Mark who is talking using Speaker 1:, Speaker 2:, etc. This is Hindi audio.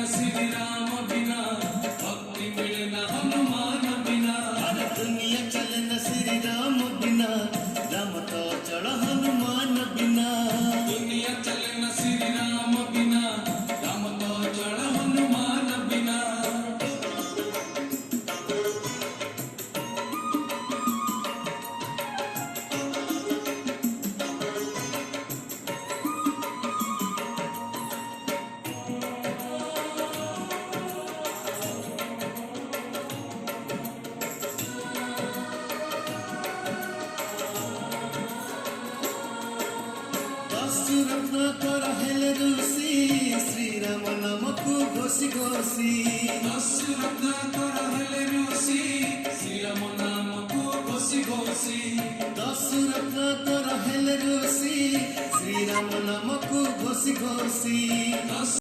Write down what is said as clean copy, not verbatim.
Speaker 1: श्री राम बिना, भक्ति मिले न हनुमान बिना।
Speaker 2: अरे दुनिया चले न श्री राम बिना, राम तो चल हनुमान बिना।
Speaker 1: दुनिया चले न श्री राम बिना, राम तो चल हनुमान बिना।
Speaker 2: रत्न कर हेले ऋषि, श्री राम नाम को घोषी घोषी।
Speaker 1: रत्न कर हेले ऋषि, श्री राम नाम को घोषी घोषी।
Speaker 2: रत्न कर हेले ऋषि, श्री राम नाम को घोषी घोषी।